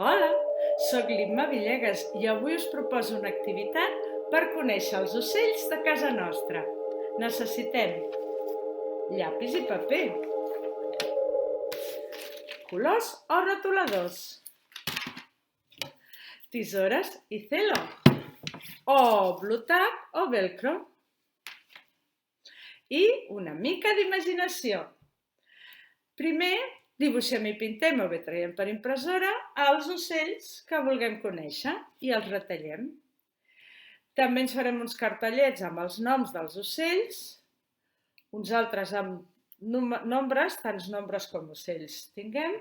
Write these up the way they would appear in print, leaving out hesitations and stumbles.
Hola, sóc l'Imma Villegas i avui us proposo una activitat per conèixer els ocells de casa nostra. Necessitem llapis i paper, colors o retoladors, tisores i celo, o Blu Tack o velcro, i una mica d'imaginació. Primer, dibuixem i pintem o bé traiem per impressora els ocells que vulguem conèixer i els retallem. També ens farem uns cartellets amb els noms dels ocells, uns altres amb nombres, tants nombres com ocells tinguem,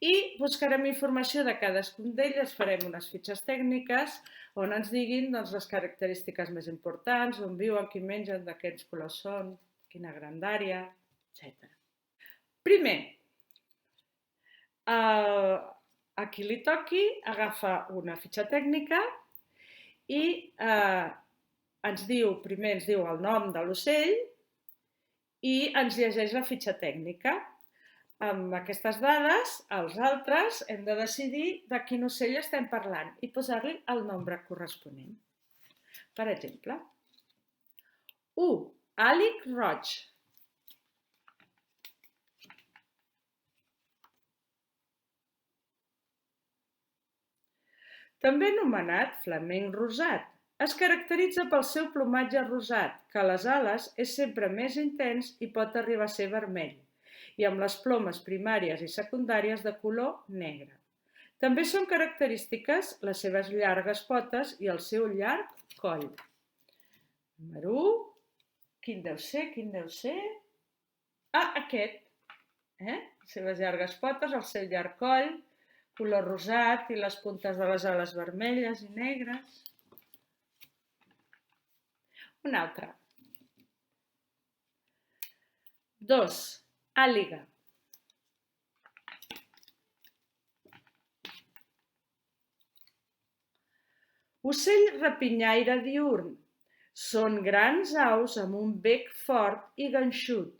i buscarem informació de cadascun d'ells, farem unes fitxes tècniques on ens diguin les característiques més importants, on viuen, qui mengen, de quins colors són, quina grandària, etc. Primer, a qui li toqui agafa una fitxa tècnica i primer ens diu el nom de l'ocell i ens llegeix la fitxa tècnica. Amb aquestes dades, els altres hem de decidir de quin ocell estem parlant i posar-li el nombre corresponent. Per exemple, 1. Àlic roig. També anomenat flamenc rosat, es caracteritza pel seu plomatge rosat, que a les ales és sempre més intens i pot arribar a ser vermell, i amb les plomes primàries i secundàries de color negre. També són característiques les seves llargues potes i el seu llarg coll. Número 1. Quin deu ser? Aquest. Les seves llargues potes, el seu llarg coll, color rosat i les puntes de les ales vermelles i negres. Un altre. 2. Àliga. Ocell rapinyaire diürn. Són grans aus amb un bec fort i ganxut,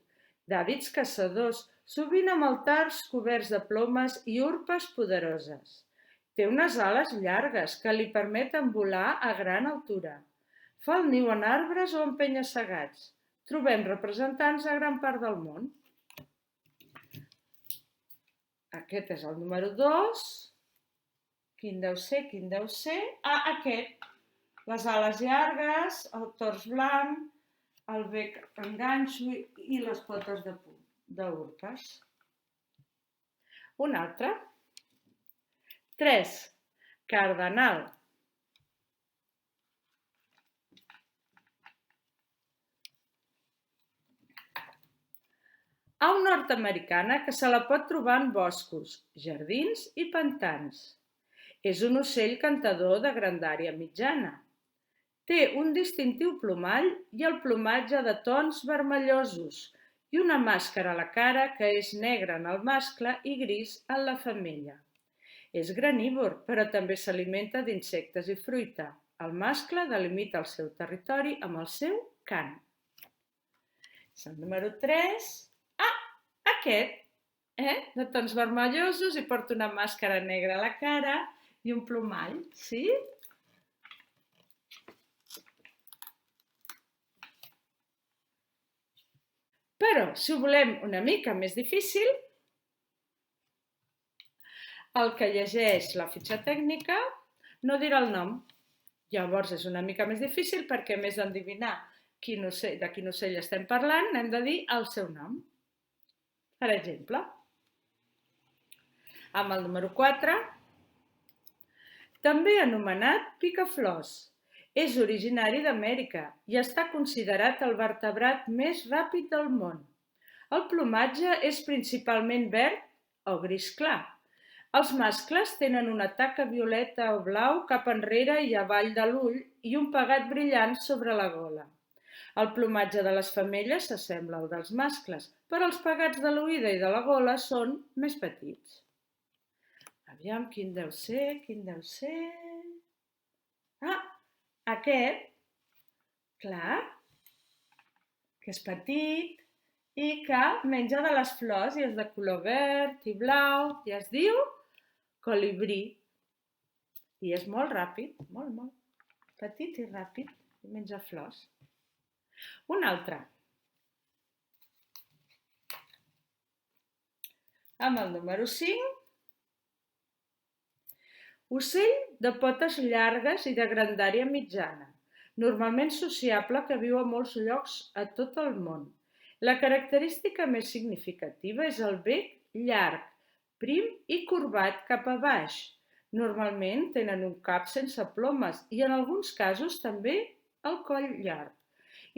d'hàbits caçadors, sovint amb el tars coberts de plomes i urpes poderoses. Té unes ales llargues que li permeten volar a gran altura. Fa el niu en arbres o en penya-segats. Trobem representants a gran part del món. Aquest és el número 2. Quin deu ser? Aquest. Les ales llargues, el tors blanc, el bec en ganxo i les potes d'urpes. Un altre. 3. Cardenal. Au nord-americana que se la pot trobar en boscos, jardins i pantans. És un ocell cantador de grandària mitjana. Té un distintiu plomall i el plomatge de tons vermellosos i una màscara a la cara que és negra en el mascle i gris en la femella. És granívor, però també s'alimenta d'insectes i fruita. El mascle delimita el seu territori amb el seu cant. És el número 3. Aquest, de tons vermellosos i porta una màscara negra a la cara i un plomall, sí? Però, si ho volem una mica més difícil, el que llegeix la fitxa tècnica no dirà el nom. Llavors és una mica més difícil perquè a més d'endevinar de quin ocell estem parlant, hem de dir el seu nom. Per exemple, amb el número 4, també anomenat picaflors. És originari d'Amèrica i està considerat el vertebrat més ràpid del món. El plomatge és principalment verd o gris clar. Els mascles tenen una taca violeta o blau cap enrere i avall de l'ull i un pegat brillant sobre la gola. El plomatge de les femelles s'assembla al dels mascles, però els pegats de l'oïda i de la gola són més petits. Aviam, quin deu ser? Aquest, clar, que és petit i que menja de les flors i és de color verd i blau i es diu colibrí. I és molt ràpid, molt, molt. Petit i ràpid, i menja flors. Un altre. Amb el número 5. Ocell de potes llargues i de grandària mitjana, normalment sociable que viu a molts llocs a tot el món. La característica més significativa és el bec llarg, prim i corbat cap a baix. Normalment tenen un cap sense plomes i en alguns casos també el coll llarg.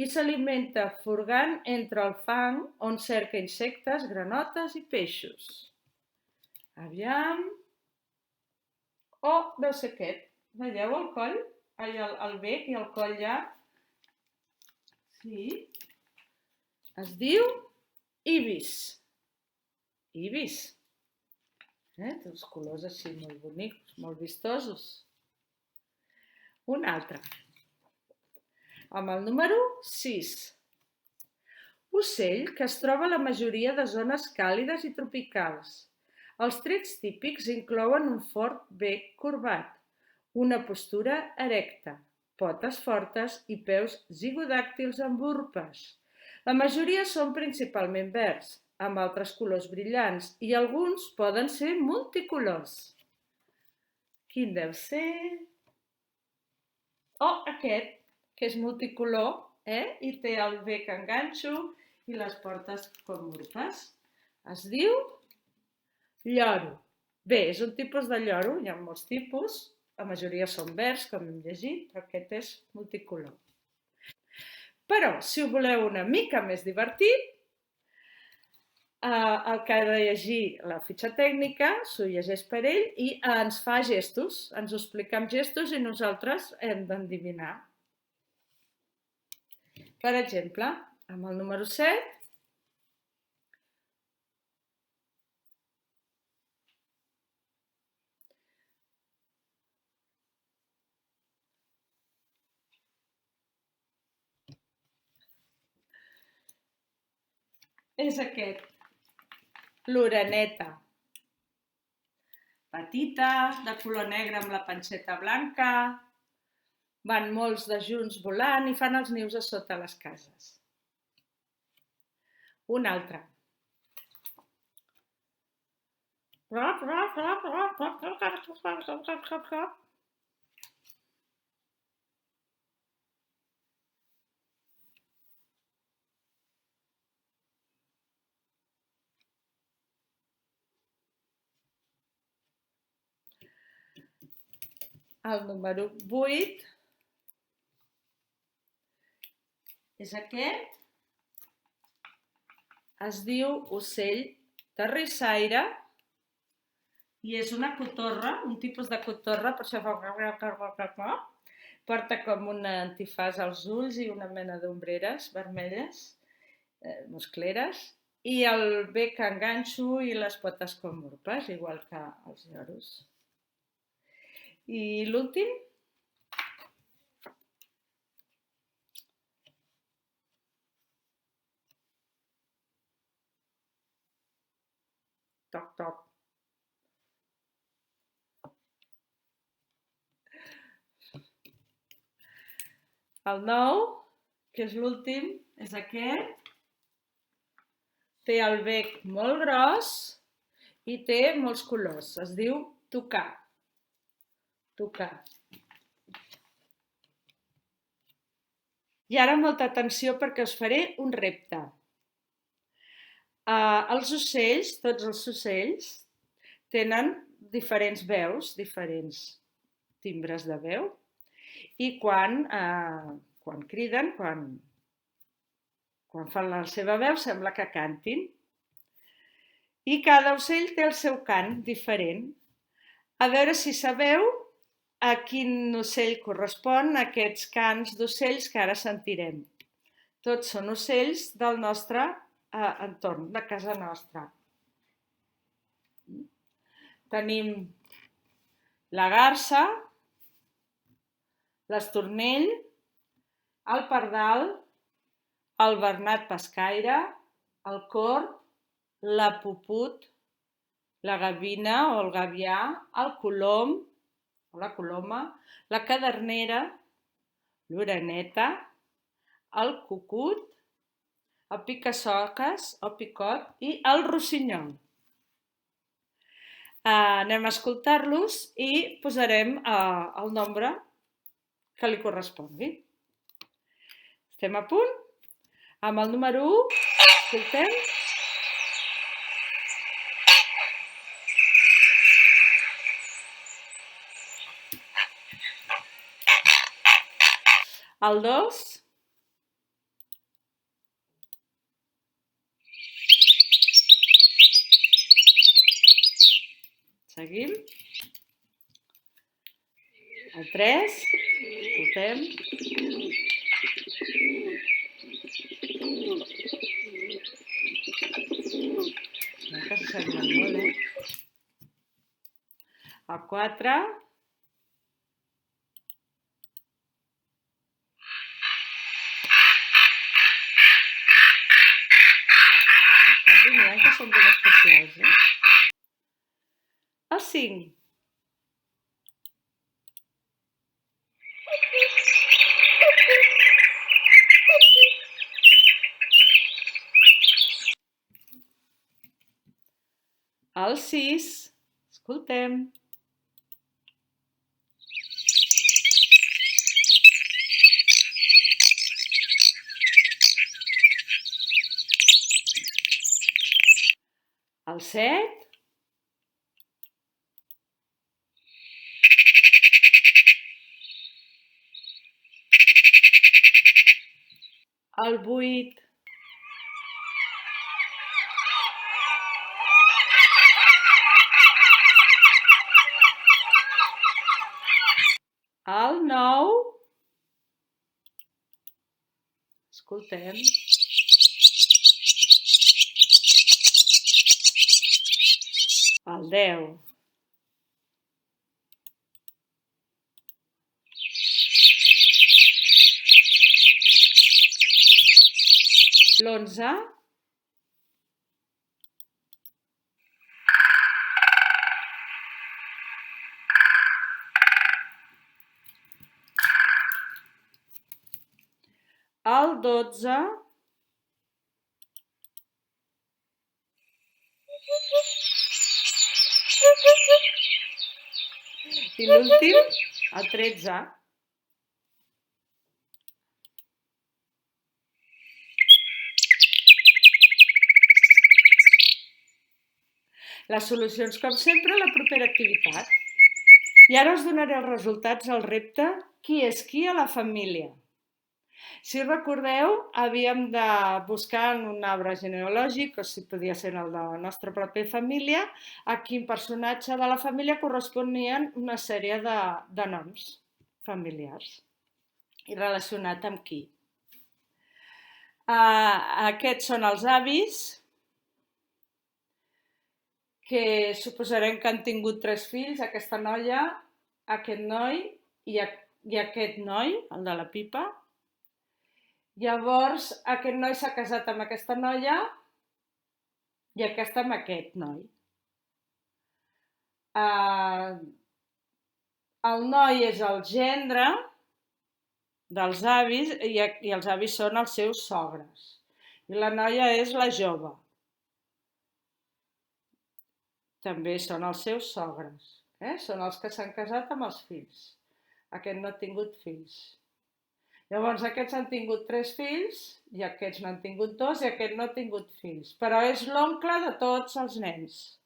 I s'alimenta furgant entre el fang on cerca insectes, granotes i peixos. Aviam... Oh, deu ser aquest. Veieu el coll? El bec i el coll llarg? Sí. Es diu ibis. Ibis. Té els colors així molt bonics, molt vistosos. Un altre. Amb el número 6. Ocell que es troba a la majoria de zones càlides i tropicals. Els trets típics inclouen un fort bec corbat, una postura erecta, potes fortes i peus zigodàctils amb urpes. La majoria són principalment verds, amb altres colors brillants, i alguns poden ser multicolors. Quin deu ser? Oh, aquest, que és multicolor, i té el bec en ganxo i les potes com urpes. Es diu lloro. Bé, és un tipus de lloro, hi ha molts tipus, la majoria són verds, com hem llegit, però aquest és multicolor. Però, si ho voleu una mica més divertit, el que ha de llegir la fitxa tècnica s'ho llegeix per ell i ens fa gestos, ens ho explica amb gestos i nosaltres hem d'endevinar. Per exemple, amb el número 7, és aquest, l'oreneta. Petita, de color negre amb la panceta blanca, van molts de junts volant i fan els nius a sota les cases. Un altre. El número 8 és aquest. Es diu ocell terrissaire i és una cotorra, un tipus de cotorra, per això fa... Porta com un antifàs als ulls i una mena d'ombreres vermelles, muscleres, i el bec en ganxo i les potes com urpes, igual que els lloros. I l'últim? Toc, toc. El 9, que és l'últim, és aquest. Té el bec molt gros i té molts colors. Es diu tucà. Tucà. I ara molta atenció perquè us faré un repte. Els ocells, tots els ocells, tenen diferents veus, diferents timbres de veu, i quan criden, quan fan la seva veu, sembla que cantin. I cada ocell té el seu cant diferent. A veure si sabeu a quin ocell correspon aquests cants d'ocells que ara sentirem. Tots són ocells del nostre entorn, de casa nostra. Tenim la garsa, l'estornell, el pardal, el bernat pescaire, el corb, la puput, la gavina o el gavià, el colom, o la coloma, la cadernera, l'oreneta, el cucut, el pica-soques o picot i el rossinyol. Anem a escoltar-los i posarem el nombre que li correspongui. Estem a punt? Amb el número 1, escoltem. El 2. Seguim. El 3. Escoltem. Que s'assemblen molt, El 4. Que són ben especials, El 5. El 6. Escoltem. El 7. El 8. El 9. Escoltem. El 10. L'11. El 12. I l'últim, el 13. Les solucions, com sempre, a la propera activitat. I ara us donaré els resultats al repte Qui és qui a la família. Si recordeu, havíem de buscar en un arbre genealògic, o si podia ser el de la nostra pròpia família, a quin personatge de la família corresponien una sèrie de noms familiars i relacionat amb qui. Aquests són els avis, que suposarem que han tingut 3 fills, aquesta noia, aquest noi i aquest noi, el de la pipa. Llavors, aquest noi s'ha casat amb aquesta noia i aquesta amb aquest noi. El noi és el gendre dels avis i els avis són els seus sogres. I la noia és la jove. També són els seus sogres. Són els que s'han casat amb els fills. Aquest no ha tingut fills. Llavors, aquests han tingut 3 fills, i aquests n'han tingut 2, i aquest no ha tingut fills. Però és l'oncle de tots els nens.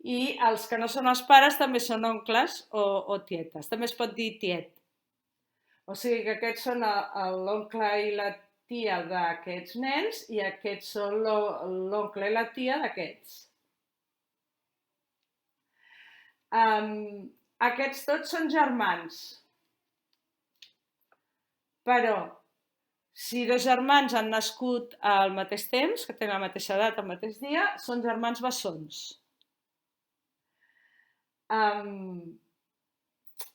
I els que no són els pares també són oncles o tietes. També es pot dir tiet. O sigui que aquests són l'oncle i la tia d'aquests nens i aquests són l'oncle i la tia d'aquests. Aquests tots són germans. Però, si 2 germans han nascut al mateix temps, que tenen la mateixa edat el mateix dia, són germans bessons.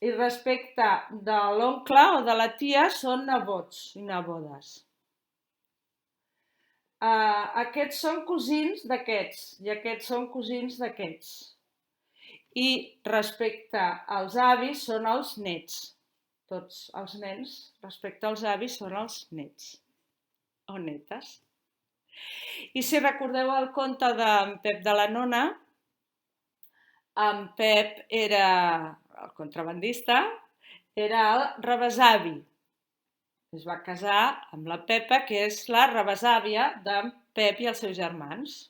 I respecte de l'oncle o de la tia, són nebots i nebodes. Aquests són cosins d'aquests i aquests són cosins d'aquests. I respecte als avis són els nets. Tots els nens, respecte als avis, són els nets o netes. I si recordeu el conte d'en Pep de la Nona, en Pep era el contrabandista, era el rebesavi. Es va casar amb la Pepa, que és la rebesàvia d'en Pep i els seus germans.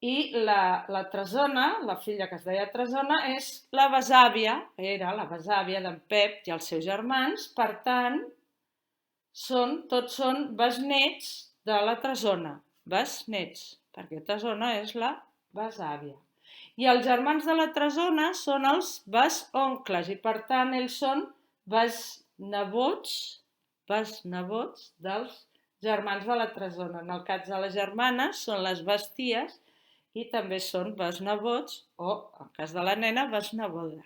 I la Tresona, la filla que es deia Tresona, és la besàvia, era la besàvia d'en Pep i els seus germans, per tant, tots són besnets de la Tresona, besnets, perquè Tresona és la besàvia. I els germans de la Tresona són els besoncles i, per tant, ells són besnebots dels germans de la Tresona. En el cas de les germanes són les besties i també són besnebots o, en el cas de la nena, besneboda.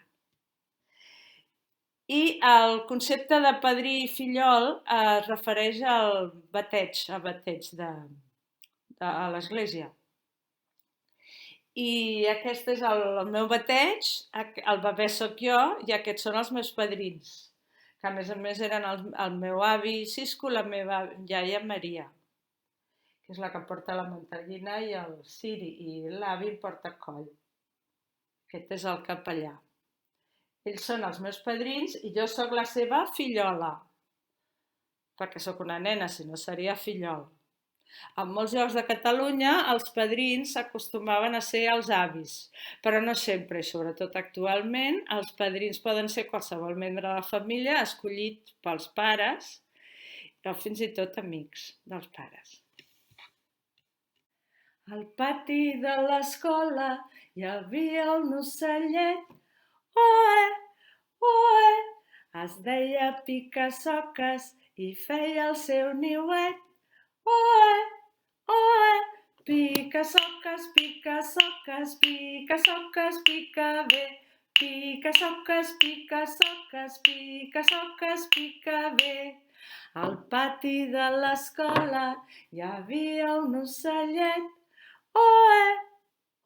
I el concepte de padrí i fillol es refereix al bateig, a l'església. I aquest és el meu bateig, el bebè soc jo i aquests són els meus padrins, que a més eren el meu avi Cisco i la meva iaia Maria, que és la que porta la mantellina i el ciri, i l'avi porta coll. Aquest és el capellà. Ells són els meus padrins i jo sóc la seva fillola, perquè sóc una nena, si no seria fillol. En molts llocs de Catalunya els padrins s'acostumaven a ser els avis, però no sempre, i sobretot actualment, els padrins poden ser qualsevol membre de la família escollit pels pares o fins i tot amics dels pares. Al pati de l'escola hi havia un ocellet, oe, oe, es deia pica-soques i feia el seu niuet, oe, oe, pica-soques, pica-soques, pica-soques, pica bé, pica-soques, pica-soques, pica-soques, pica bé. Al pati de l'escola hi havia un ocellet, oe,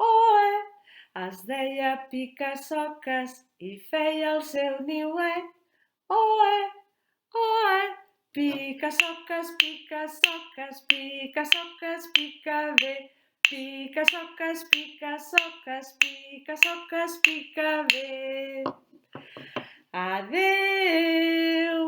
oe, es deia pica-soques i feia el seu niuet, oe, oe, pica-soques, pica-soques, pica-soques, pica bé, pica-soques, pica-soques, pica-soques, pica bé. Adéu!